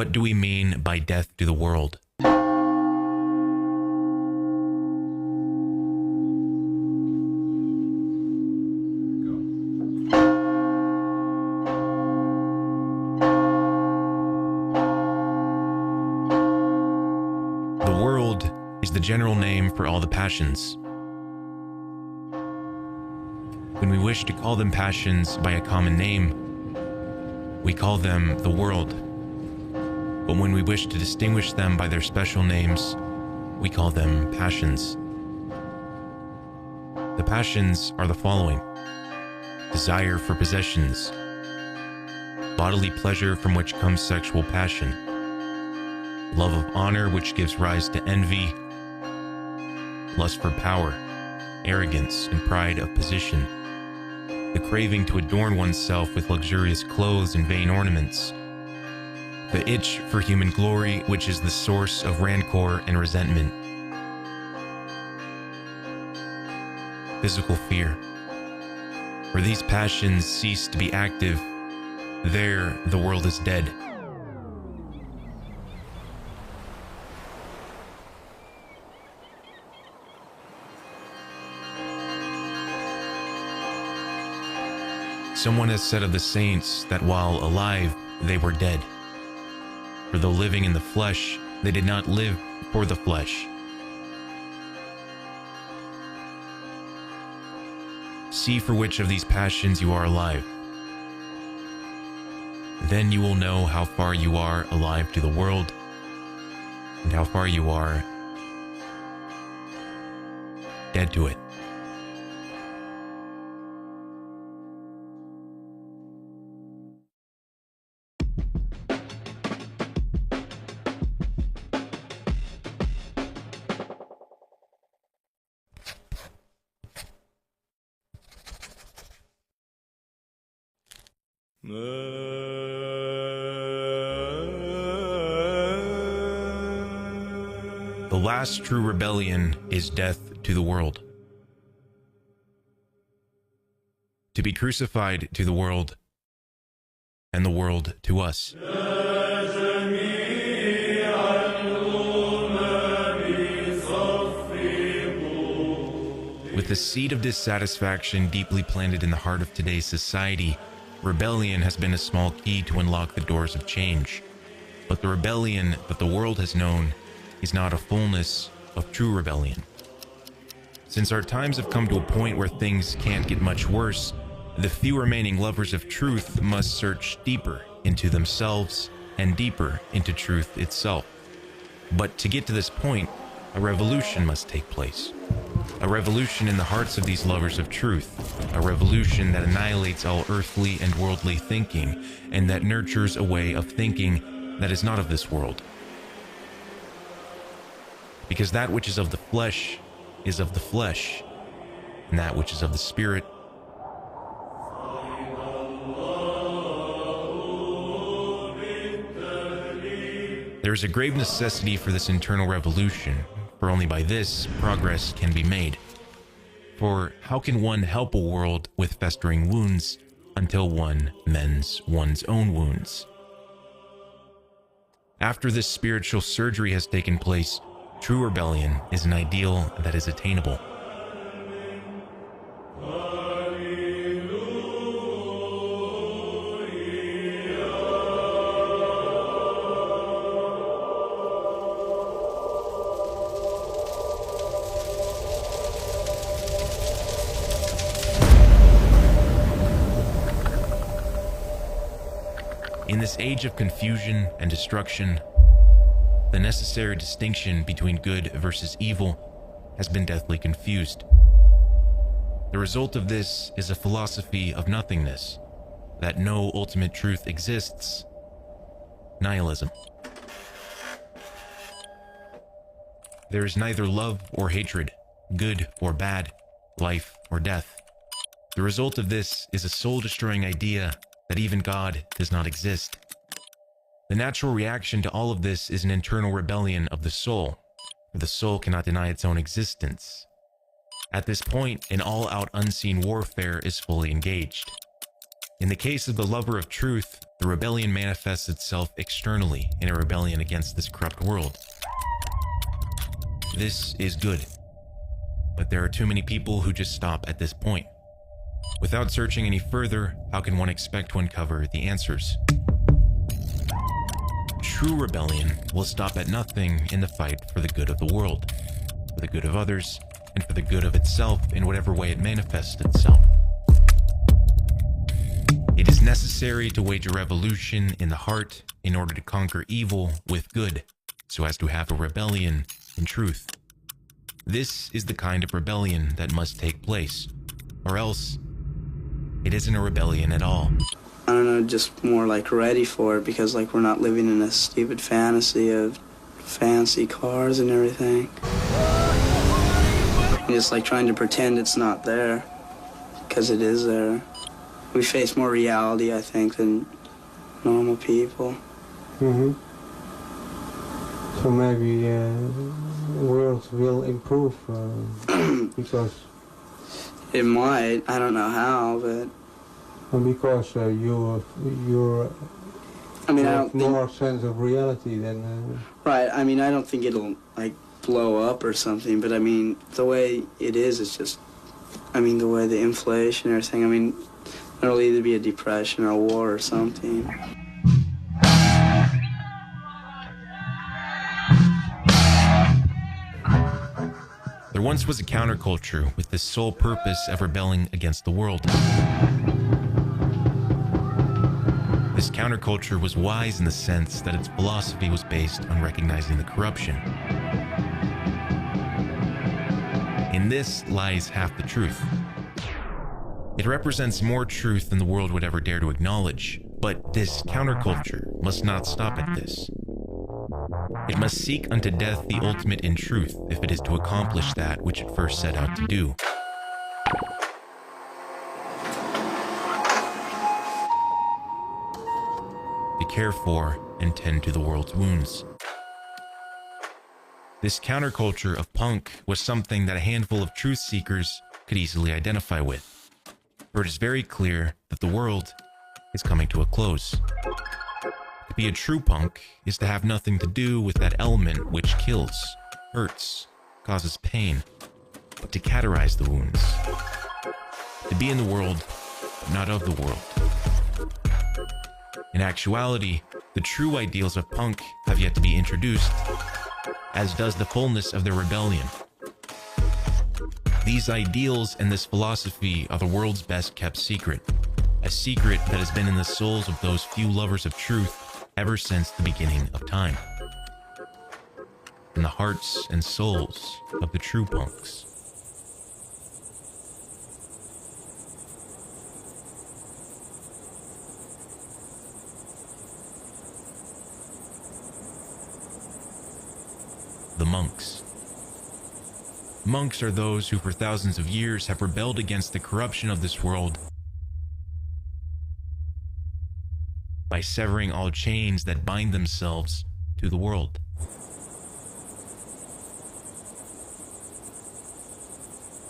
What do we mean by death to the world? The world is the general name for all the passions. When we wish to call them passions by a common name, we call them the world. But when we wish to distinguish them by their special names, we call them passions. The passions are the following: desire for possessions, bodily pleasure from which comes sexual passion, love of honor which gives rise to envy, lust for power, arrogance and pride of position, the craving to adorn oneself with luxurious clothes and vain ornaments, the itch for human glory, which is the source of rancor and resentment, physical fear. Where these passions cease to be active, there the world is dead. Someone has said of the saints that while alive, they were dead. For though living in the flesh, they did not live for the flesh. See for which of these passions you are alive. Then you will know how far you are alive to the world and how far you are dead to it. The last true rebellion is death to the world. To be crucified to the world, and the world to us. With the seed of dissatisfaction deeply planted in the heart of today's society, rebellion has been a small key to unlock the doors of change. But the rebellion that the world has known is not a fullness of true rebellion. Since our times have come to a point where things can't get much worse, the few remaining lovers of truth must search deeper into themselves and deeper into truth itself. But to get to this point, a revolution must take place. A revolution in the hearts of these lovers of truth. A revolution that annihilates all earthly and worldly thinking, and that nurtures a way of thinking that is not of this world. Because that which is of the flesh is of the flesh, and that which is of the spirit . There is a grave necessity for this internal revolution, for only by this progress can be made. For how can one help a world with festering wounds until one mends one's own wounds? After this spiritual surgery has taken place, true rebellion is an ideal that is attainable. In this age of confusion and destruction, the necessary distinction between good versus evil has been deathly confused. The result of this is a philosophy of nothingness, that no ultimate truth exists, nihilism. There is neither love or hatred, good or bad, life or death. The result of this is a soul-destroying idea that even God does not exist. The natural reaction to all of this is an internal rebellion of the soul, for the soul cannot deny its own existence. At this point, an all-out unseen warfare is fully engaged. In the case of the lover of truth, The rebellion manifests itself externally in a rebellion against this corrupt world. This is good. But there are too many people who just stop at this point. Without searching any further, how can one expect to uncover the answers? True rebellion will stop at nothing in the fight for the good of the world, for the good of others, and for the good of itself in whatever way it manifests itself. It is necessary to wage a revolution in the heart in order to conquer evil with good, so as to have a rebellion in truth. This is the kind of rebellion that must take place, or else it isn't a rebellion at all. I don't know, just more like ready for it, because like we're not living in a stupid fantasy of fancy cars and everything. And it's like trying to pretend it's not there, because it is there. We face more reality, I think, than normal people. Mm-hmm. So maybe the world will improve because... It might. I don't know how, but... Because you're I mean, I have don't think... more sense of reality than... Right, I mean, I don't think it'll, like, blow up or something, but I mean, the way it is, it's just... I mean, the way the inflation and everything, I mean, there'll either be a depression or a war or something. There once was a counterculture with the sole purpose of rebelling against the world. This counterculture was wise in the sense that its philosophy was based on recognizing the corruption. In this lies half the truth. It represents more truth than the world would ever dare to acknowledge, but this counterculture must not stop at this. It must seek unto death the ultimate in truth if it is to accomplish that which it first set out to do. To care for and tend to the world's wounds. This counterculture of punk was something that a handful of truth seekers could easily identify with. For it is very clear that the world is coming to a close. To be a true punk is to have nothing to do with that element which kills, hurts, causes pain, but to cauterize the wounds. To be in the world, but not of the world. In actuality, the true ideals of punk have yet to be introduced, as does the fullness of their rebellion. These ideals and this philosophy are the world's best kept secret, a secret that has been in the souls of those few lovers of truth ever since the beginning of time, in the hearts and souls of the true punks. The monks. Monks are those who for thousands of years have rebelled against the corruption of this world by severing all chains that bind themselves to the world.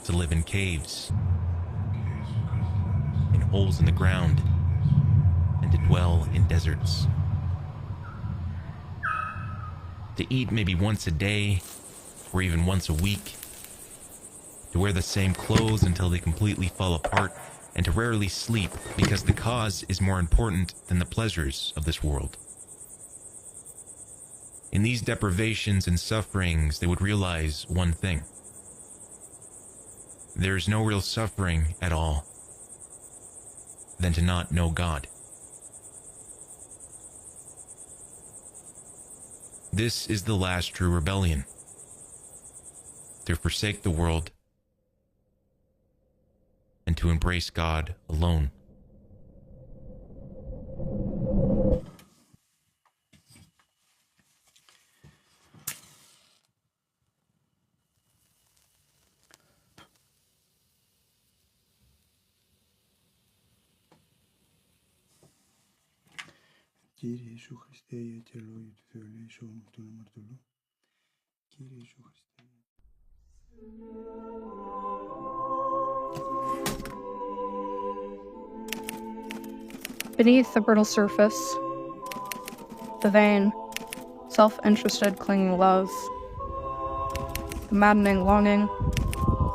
To live in caves, in holes in the ground, and to dwell in deserts. To eat maybe once a day, or even once a week. To wear the same clothes until they completely fall apart, and to rarely sleep because the cause is more important than the pleasures of this world. In these deprivations and sufferings, they would realize one thing. There is no real suffering at all than to not know God. This is the last true rebellion. To forsake the world and to embrace God alone. Κύριε Ιησού Χριστέ, η αιτιολόγη του Θεού ελέησόν μου τον αμαρτωλό. Κύριε Ιησού Χριστέ. Beneath the brittle surface, the vain, self-interested clinging love, the maddening longing,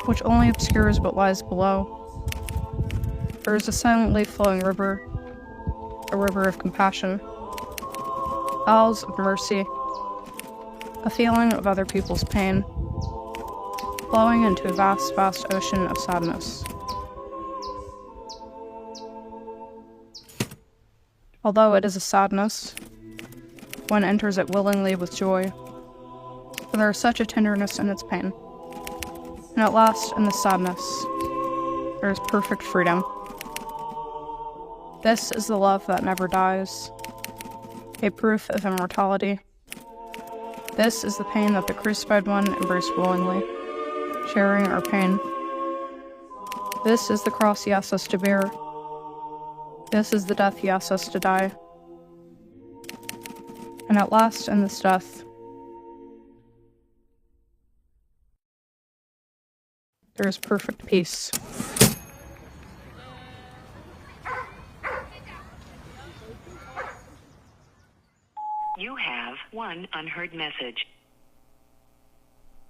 which only obscures what lies below, there is a silently flowing river, a river of compassion, bowels of mercy, a feeling of other people's pain, flowing into a vast, vast ocean of sadness. Although it is a sadness, one enters it willingly with joy, for there is such a tenderness in its pain. And at last, in the sadness, there is perfect freedom. This is the love that never dies, a proof of immortality. This is the pain that the crucified one embraced willingly, sharing our pain. This is the cross he asks us to bear. This is the death he asks us to die. And at last, in this death, there is perfect peace. You have one unheard message.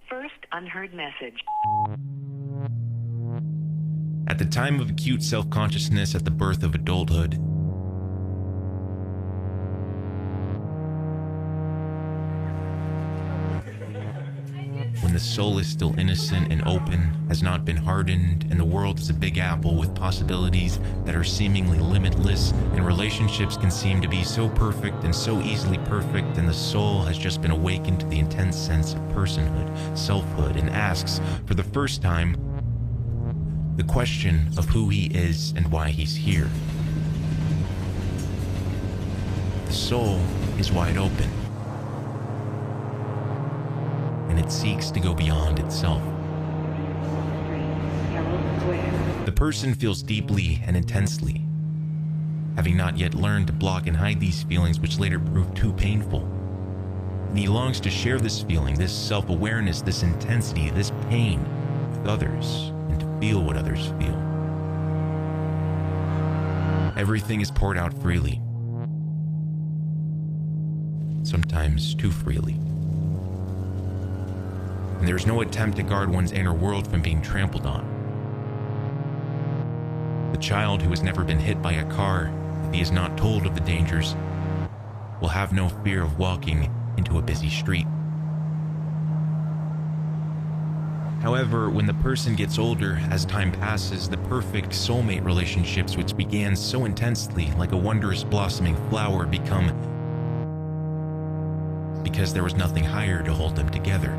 First unheard message. At the time of acute self-consciousness at the birth of adulthood, when the soul is still innocent and open, has not been hardened, and the world is a big apple with possibilities that are seemingly limitless, and relationships can seem to be so perfect and so easily perfect, and the soul has just been awakened to the intense sense of personhood, selfhood, and asks, for the first time, the question of who he is and why he's here. The soul is wide open, and it seeks to go beyond itself. The person feels deeply and intensely, having not yet learned to block and hide these feelings which later prove too painful. And he longs to share this feeling, this self-awareness, this intensity, this pain with others, and to feel what others feel. Everything is poured out freely, sometimes too freely. And there is no attempt to guard one's inner world from being trampled on. The child who has never been hit by a car, if he is not told of the dangers, will have no fear of walking into a busy street. However, when the person gets older, as time passes, the perfect soulmate relationships which began so intensely like a wondrous blossoming flower become because there was nothing higher to hold them together.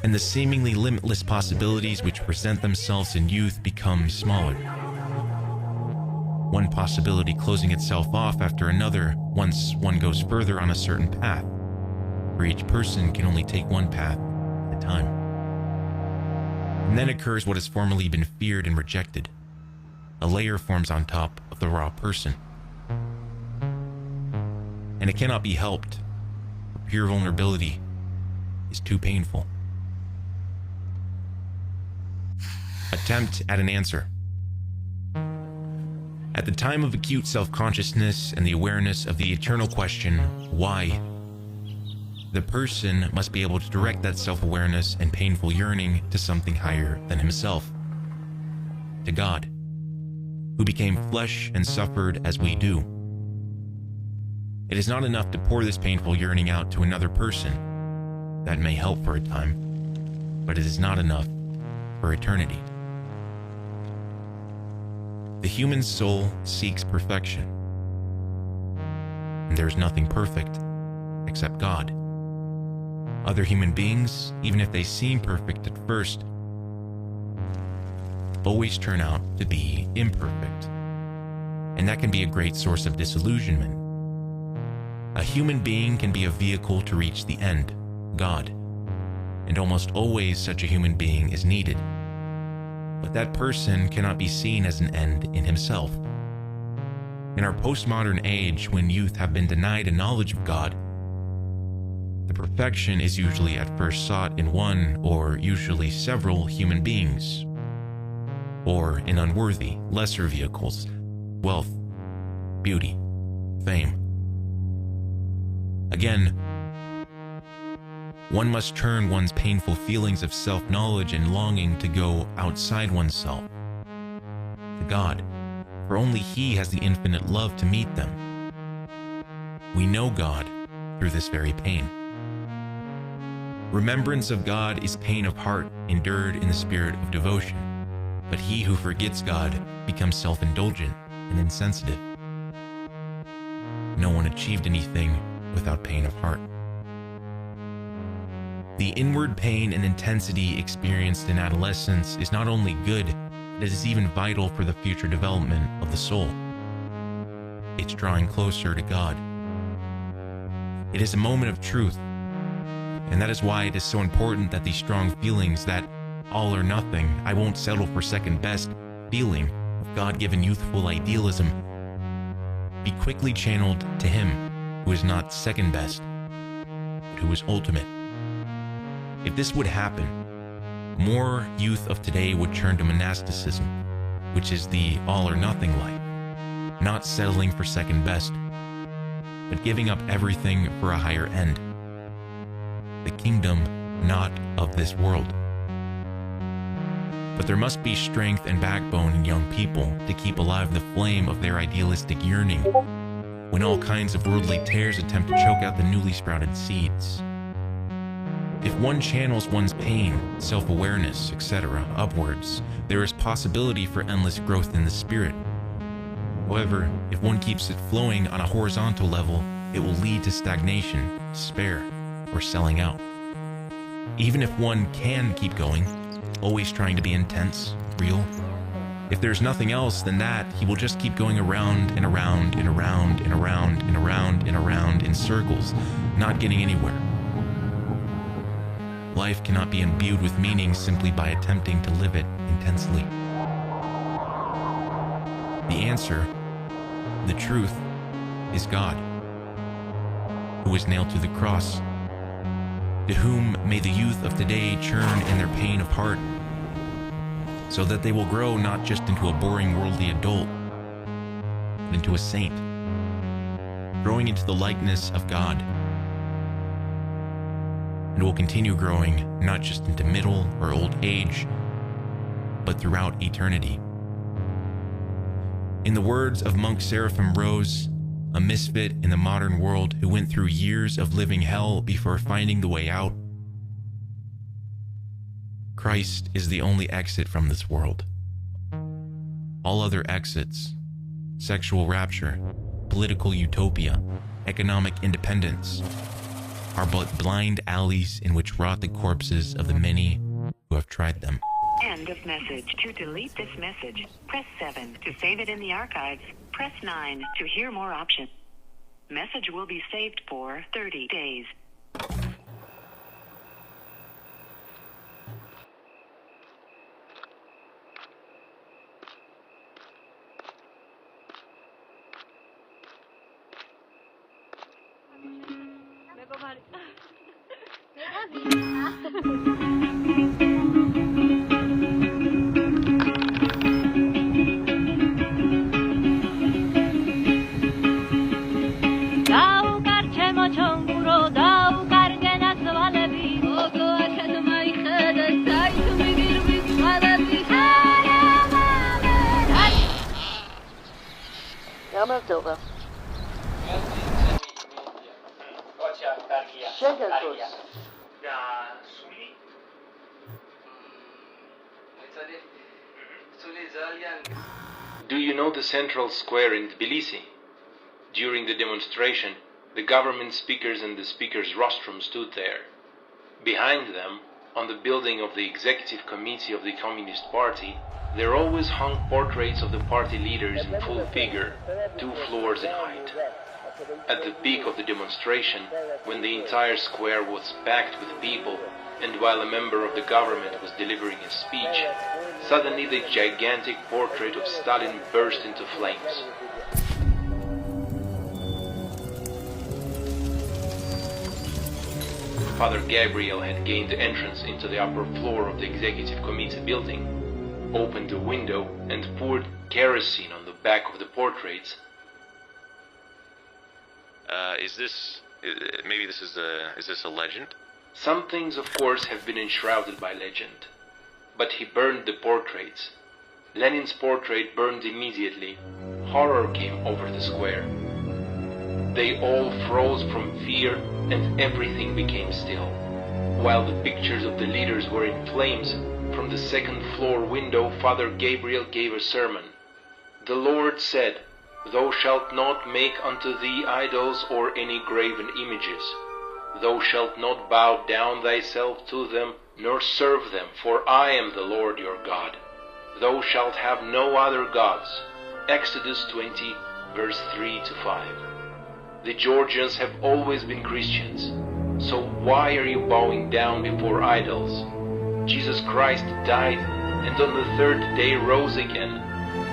And the seemingly limitless possibilities which present themselves in youth become smaller. One possibility closing itself off after another once one goes further on a certain path, where each person can only take one path at a time. And then occurs what has formerly been feared and rejected. A layer forms on top of the raw person. And it cannot be helped. Pure vulnerability is too painful. Attempt at an answer. At the time of acute self-consciousness and the awareness of the eternal question, why, the person must be able to direct that self-awareness and painful yearning to something higher than himself, to God, who became flesh and suffered as we do. It is not enough to pour this painful yearning out to another person. That may help for a time, but it is not enough for eternity. The human soul seeks perfection, and there is nothing perfect except God. Other human beings, even if they seem perfect at first, always turn out to be imperfect, and that can be a great source of disillusionment. A human being can be a vehicle to reach the end, God, and almost always such a human being is needed. But that person cannot be seen as an end in himself. In our postmodern age, when youth have been denied a knowledge of God, the perfection is usually at first sought in one or usually several human beings. or in unworthy, lesser vehicles, wealth, beauty, fame. Again, one must turn one's painful feelings of self-knowledge and longing to go outside oneself, to God, for only He has the infinite love to meet them. We know God through this very pain. Remembrance of God is pain of heart endured in the spirit of devotion, but he who forgets God becomes self-indulgent and insensitive. No one achieved anything without pain of heart. The inward pain and intensity experienced in adolescence is not only good, it is even vital for the future development of the soul. It's drawing closer to God. It is a moment of truth, and that is why it is so important that these strong feelings, that all or nothing, I won't settle for second best feeling of God-given youthful idealism, be quickly channeled to Him who is not second best, but who is ultimate. If this would happen, more youth of today would turn to monasticism, which is the all or nothing life, not settling for second best, but giving up everything for a higher end, the kingdom not of this world. But there must be strength and backbone in young people to keep alive the flame of their idealistic yearning when all kinds of worldly tares attempt to choke out the newly sprouted seeds. If one channels one's pain, self-awareness, etc. upwards, there is possibility for endless growth in the spirit. However, if one keeps it flowing on a horizontal level, it will lead to stagnation, despair, or selling out. Even if one can keep going, always trying to be intense, real, if there's nothing else than that, he will just keep going around and around and around and around and around and around in circles, not getting anywhere. Life cannot be imbued with meaning simply by attempting to live it intensely. The answer, the truth, is God, who was nailed to the cross, to whom may the youth of today churn in their pain of heart, so that they will grow not just into a boring worldly adult, but into a saint, growing into the likeness of God, and will continue growing not just into middle or old age, but throughout eternity. In the words of monk Seraphim Rose, a misfit in the modern world who went through years of living hell before finding the way out, Christ is the only exit from this world. All other exits, sexual rapture, political utopia, economic independence, are but blind alleys in which rot the corpses of the many who have tried them. End of message. To delete this message, press 7. To save it in the archives, press 9. To hear more options. Message will be saved for 30 days. Do you know the central square in Tbilisi? During the demonstration, the government speakers and the speaker's rostrum stood there. Behind them, on the building of the executive committee of the Communist Party, there always hung portraits of the party leaders in full figure, 2 floors in height. At the peak of the demonstration, when the entire square was packed with people, and while a member of the government was delivering a speech, suddenly the gigantic portrait of Stalin burst into flames. Father Gabriel had gained entrance into the upper floor of the executive committee building. opened a window and poured kerosene on the back of the portraits. Is this a legend? Some things, of course, have been enshrouded by legend. But he burned the portraits. Lenin's portrait burned immediately. Horror came over the square. They all froze from fear and everything became still. While the pictures of the leaders were in flames, from the second floor window Father Gabriel gave a sermon. The Lord said, "Thou shalt not make unto thee idols or any graven images. Thou shalt not bow down thyself to them, nor serve them, for I am the Lord your God. Thou shalt have no other gods." Exodus 20, verse 3 to 5. The Georgians have always been Christians, so why are you bowing down before idols? Jesus Christ died and on the third day rose again,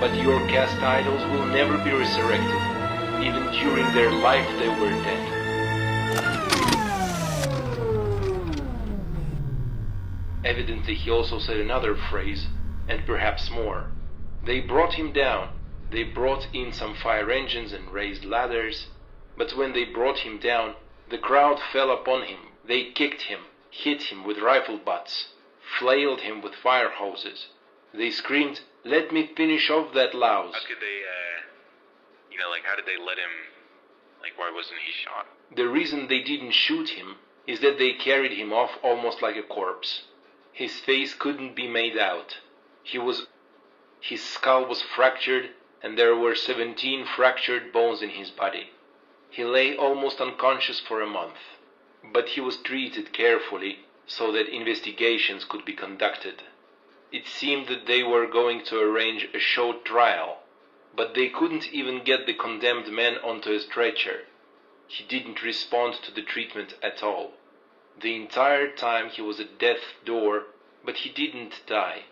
but your cast idols will never be resurrected. Even during their life they were dead. Evidently he also said another phrase, and perhaps more. They brought him down. They brought in some fire engines and raised ladders, but when they brought him down, the crowd fell upon him. They kicked him, hit him with rifle butts, flailed him with fire hoses. They screamed, "Let me finish off that louse." How could they, how did they let him, why wasn't he shot? The reason they didn't shoot him is that they carried him off almost like a corpse. His face couldn't be made out. His skull was fractured and there were 17 fractured bones in his body. He lay almost unconscious for a month, but he was treated carefully so that investigations could be conducted. It seemed that they were going to arrange a short trial, but they couldn't even get the condemned man onto a stretcher. He didn't respond to the treatment at all. The entire time he was at death's door, but he didn't die.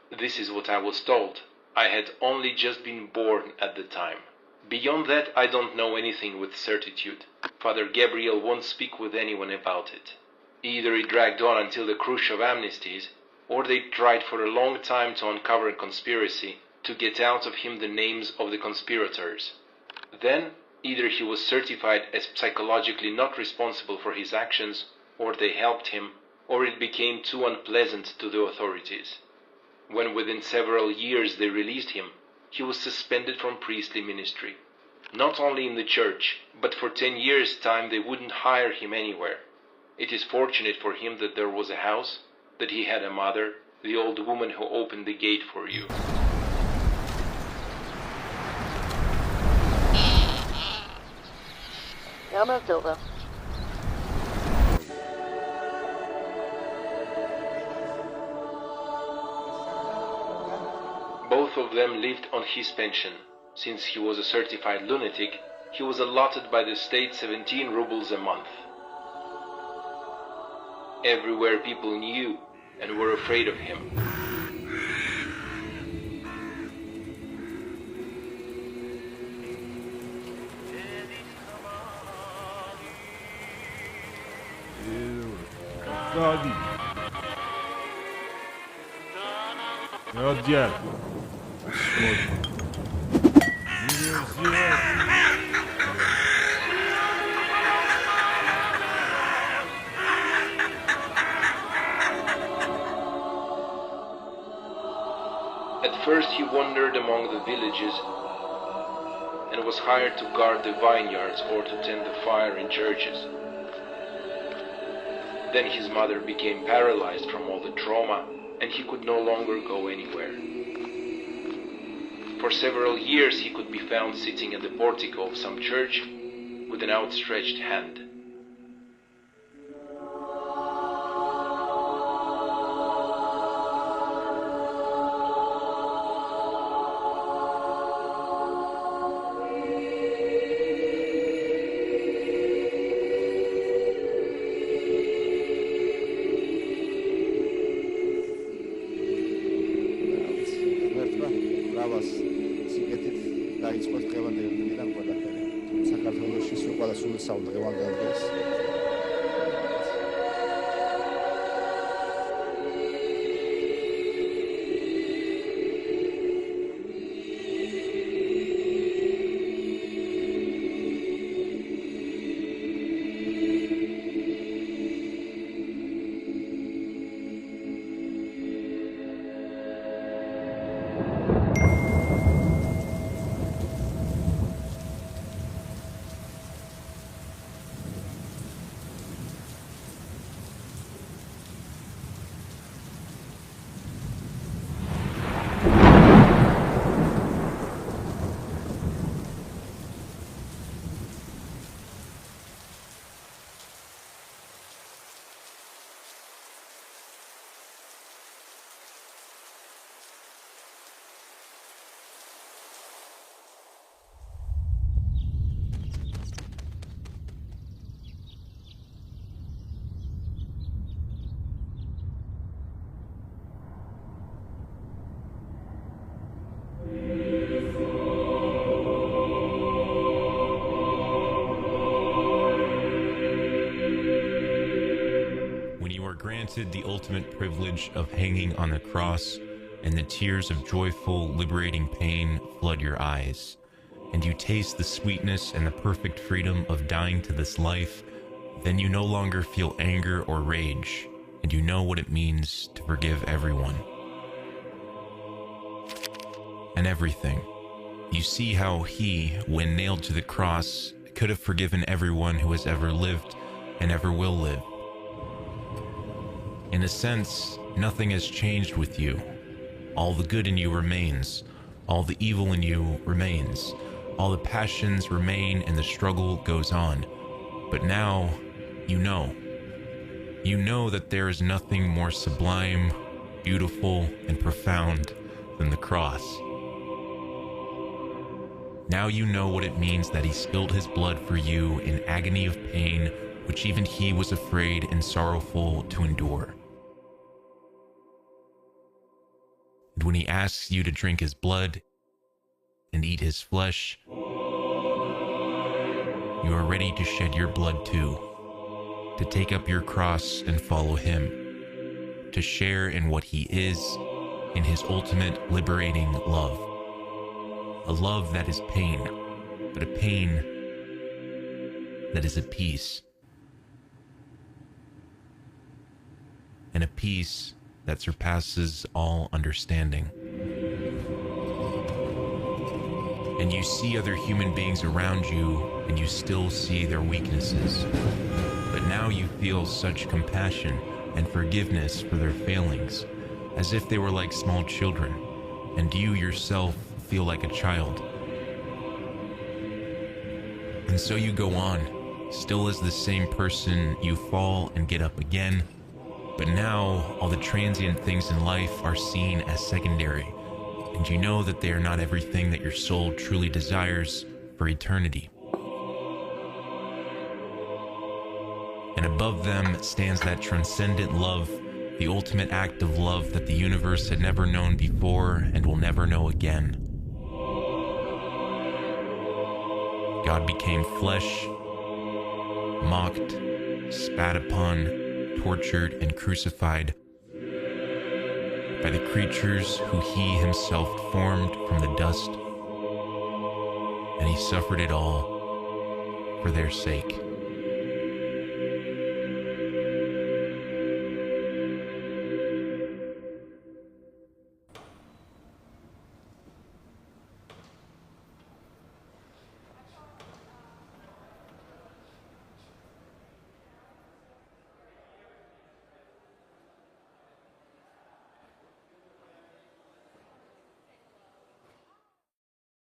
This is what I was told. I had only just been born at the time. Beyond that, I don't know anything with certitude. Father Gabriel won't speak with anyone about it. Either it dragged on until the Khrushchev amnesties, or they tried for a long time to uncover a conspiracy to get out of him the names of the conspirators. Then, either he was certified as psychologically not responsible for his actions, or they helped him, or it became too unpleasant to the authorities. When within several years they released him, he was suspended from priestly ministry. Not only in the church, but for 10 years' time they wouldn't hire him anywhere. It is fortunate for him that there was a house, that he had a mother, the old woman who opened the gate for you. Ja, men till det. Both of them lived on his pension. Since he was a certified lunatic, he was allotted by the state 17 rubles a month. Everywhere people knew and were afraid of him. Gabriel. At first he wandered among the villages and was hired to guard the vineyards or to tend the fire in churches. Then his mother became paralyzed from all the trauma and he could no longer go anywhere. For several years he could be found sitting at the portico of some church with an outstretched hand. granted the ultimate privilege of hanging on the cross, and the tears of joyful, liberating pain flood your eyes, and you taste the sweetness and the perfect freedom of dying to this life, then you no longer feel anger or rage, and you know what it means to forgive everyone. And everything. You see how he, when nailed to the cross, could have forgiven everyone who has ever lived and ever will live. In a sense, nothing has changed with you. All the good in you remains. All the evil in you remains. All the passions remain and the struggle goes on. But now, you know. You know that there is nothing more sublime, beautiful, and profound than the cross. Now you know what it means that he spilled his blood for you in agony of pain, which even he was afraid and sorrowful to endure. And when he asks you to drink his blood and eat his flesh, you are ready to shed your blood too, to take up your cross and follow him, to share in what he is, in his ultimate liberating love. A love that is pain, but a pain that is a peace. And a peace that surpasses all understanding. And you see other human beings around you, and you still see their weaknesses. But now you feel such compassion and forgiveness for their failings, as if they were like small children, and you yourself feel like a child. And so you go on, still as the same person, you fall and get up again, but now all the transient things in life are seen as secondary, and you know that they are not everything that your soul truly desires for eternity. And above them stands that transcendent love, the ultimate act of love that the universe had never known before and will never know again. God became flesh, mocked, spat upon, tortured, and crucified by the creatures who he himself formed from the dust, and he suffered it all for their sake.